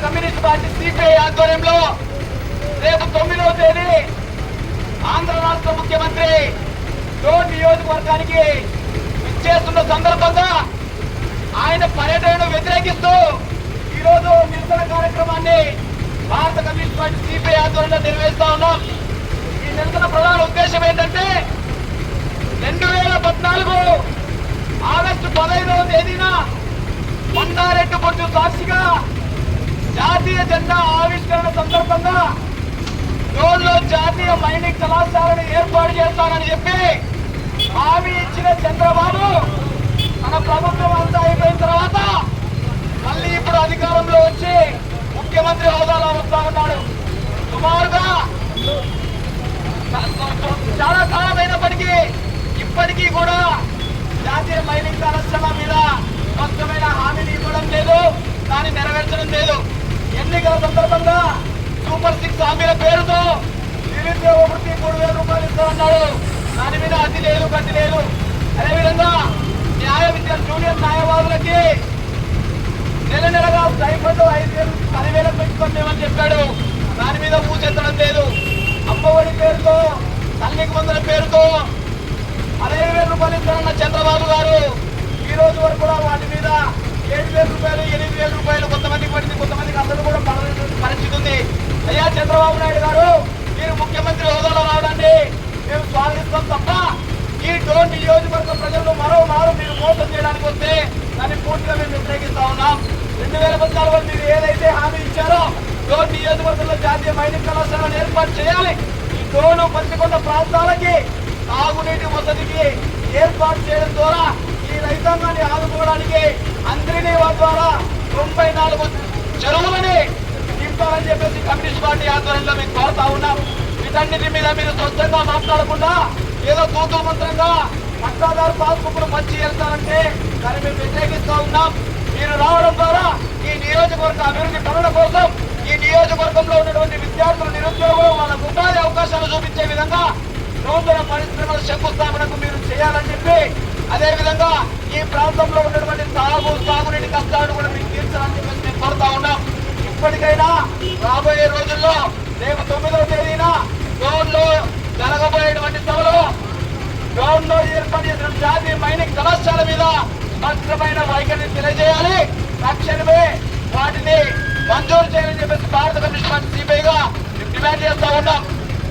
Communist party CPI ఆధ్వర్యంలో రేపు 9వ తేదీ ఆంధ్ర రాష్ట్ర ముఖ్యమంత్రి డోన్ నియోజకవర్గానికి విచ్చేస్తున్న సందర్భంగా ఆయన పర్యటనను వ్యతిరేకిస్తూ ఈరోజు నిరసన కార్యక్రమాన్ని భారత కమ్యూనిస్ట్ పార్టీ సిపిఐ ఆధ్వర్యంలో నిర్వహిస్తా ఉన్నాం. ఈ నిరసన ప్రధాన ఉద్దేశం ఏంటంటే 2014 ఆగస్టు 15వ తేదీన కొండారెడ్డి బొట్టు సాక్షిగా జాతీయ జెండా ఆవిష్కరణ సందర్భంగా డోన్లో జాతీయ మైనింగ్ కళాశాలను ఏర్పాటు చేస్తానని చెప్పి హామీ ఇచ్చిన చంద్రబాబు మన ప్రభుత్వం అంతా అయిపోయిన తర్వాత మళ్ళీ ఇప్పుడు అధికారంలో వచ్చి ముఖ్యమంత్రి హోదాలో వస్తా ఉన్నాడు. సుమారుగా చాలా కాలమైనప్పటికీ ఇప్పటికీ కూడా జాతీయ మైనింగ్ కళాశాల మీద స్పష్టమైన హామీని ఇవ్వడం లేదు, దాన్ని నెరవేర్చడం లేదు. ఎన్నికల సందర్భంగా సూపర్ 6 హామీల పేరుతో నిరుద్యోగ వృత్తి 3,000 రూపాయలు ఇస్తామన్నాడు. దాని మీద అతి లేదు గతి లేదు. అదేవిధంగా న్యాయ విద్య జూనియర్ న్యాయవాదులకి నెలగా స్టైఫండ్ 5,000 10,000 పెంచుకోమని చెప్పాడు. దాని మీద పూచెత్తడం లేదు. అమ్మఒడి పేరుతో తల్లికి వందల పేరుతో 60,000 రూపాయలు ఇస్తారన్న చంద్రబాబు గారు ఈ రోజు వరకు కూడా వాటి మీద 7,000 రూపాయలు 8,000 రూపాయలు కొంతమందికి పడింది, కొంతమందికి అసలు కూడా పడలేని పరిస్థితి ఉంది. అయ్యా చంద్రబాబు నాయుడు గారు, మీరు ముఖ్యమంత్రి హోదాలో రావడాన్ని మేము స్వాగతిస్తాం తప్ప ఈ డోన్ నియోజకవర్గ ప్రజలను మరోమారు మీరు మోసం చేయడానికి వస్తే దాన్ని పూర్తిగా మేము వ్యతిరేకిస్తా ఉన్నాం. 2014 మీరు ఏదైతే హామీ ఇచ్చారో డోన్ నియోజకవర్గంలో జాతీయ మైనింగ్ కళాశాలను ఏర్పాటు చేయాలి, ఈ డోను పత్తికొండ ప్రాంతాలకి తాగునీటి వసతికి ఏర్పాటు చేయడం ద్వారా ఈ రైతాంగాన్ని ఆదుకోవడానికి అంద్రినీవా ద్వారా 94 చెరువులని నింపాలని చెప్పేసి కమ్యూనిస్ట్ పార్టీ ఆధ్వర్యంలో మేము కోరుతా ఉన్నాం. వీటన్నిటి మీద మీరు స్వచ్ఛంగా మాట్లాడకుండా ఏదో తూతుల మంత్రంగా పట్టాదారు పాస్బుక్లు మంచి వెళ్తారంటే దాన్ని మేము వ్యతిరేకిస్తూ ఉన్నాం. మీరు రావడం ద్వారా ఈ నియోజకవర్గ అభివృద్ధి పనుల కోసం ఈ నియోజకవర్గంలో ఉన్నటువంటి విద్యార్థులు నిరుద్యోగులు వాళ్ళకు ఉపాధి అవకాశాలు చూపించే విధంగా నూతన పరిశ్రమల శంకుస్థాపనకు మీరు చేయాలని చెప్పి, అదేవిధంగా ఈ ప్రాంతంలో ఉన్నటువంటి సాగునీటి కష్టాలను కూడా మీకు తీర్చాలని చెప్పేసి మేము కోరుతా ఉన్నాం. ఇప్పటికైనా రాబోయే రోజుల్లో రేపు 9వ తేదీన డోన్లో జరగబోయేటువంటి సభలో డోన్లో ఏర్పాటు చేసిన జాతీయ మైనింగ్ కళాశాల మీద స్పష్టమైన వైఖరిని తెలియజేయాలి. తక్షణమే వాటిని మంజూరు చేయాలని చెప్పేసి భారత కమ్యూనిస్ట్ పార్టీ సిపిఐగా డిమాండ్ చేస్తా ఉన్నాం.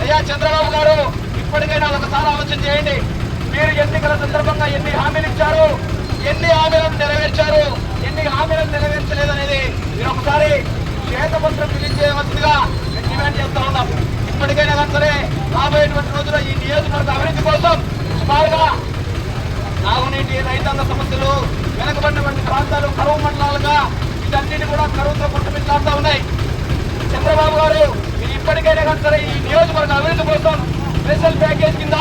అయ్యా చంద్రబాబు గారు, ఇప్పటికైనా ఒకసారి ఆలోచన చేయండి. మీరు ఎన్నికల సందర్భంగా ఎన్ని హామీలు ఇచ్చారు, ఎన్ని హామీలను నెరవేర్చారు, ఎన్ని హామీలను నెరవేర్చలేదనేది మీరు ఒకసారి శ్వేతపత్రం తెలియజేయవలసిందిగా డిమాండ్ చేస్తా ఉన్నాం. ఇప్పటికైనా సరే రాబోయేటువంటి రోజుల్లో ఈ నియోజకవర్గ అభివృద్ధి కోసం సుమారుగా తాగునీటి రైతాంగ సమస్యలు, వెనకబడినటువంటి ప్రాంతాలు కరువు మండలాలుగా వీటన్నిటి కూడా కరువుతో కొట్టుమిట్లాడుతూ ఉన్నాయి. చంద్రబాబు గారు, మీరు ఇప్పటికైనా సరే ఈ నియోజకవర్గ అభివృద్ధి కోసం స్పెషల్ ప్యాకేజ్ కింద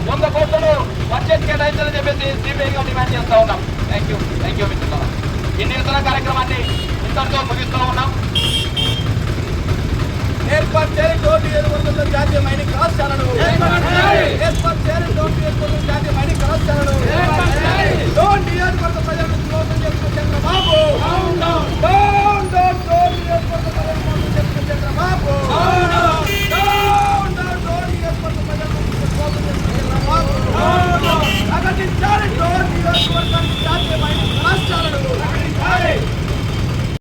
100 కోట్లను బడ్జెట్ కేటాయించాలని చెప్పేసి సిపిఐగా డిమాండ్ చేస్తా ఉన్నాం. థ్యాంక్ యూ మిత్రులారా. ఈ నిరసన కార్యక్రమాన్ని ఇంతటితో ముగిస్తూ ఉన్నాం. ఏర్పాటు చేయాలి డోన్ నియోజకవర్గంలో జాతీయ మైనింగ్ కళాశాలను, ఏర్పాటు చేయాలి డోన్ నియోజకవర్గంలో జాతీయ మైనింగ్ కళాశాలను. డోన్ నియోజకవర్గ ప్రజలను మోసం చేస్తున్న చంద్రబాబు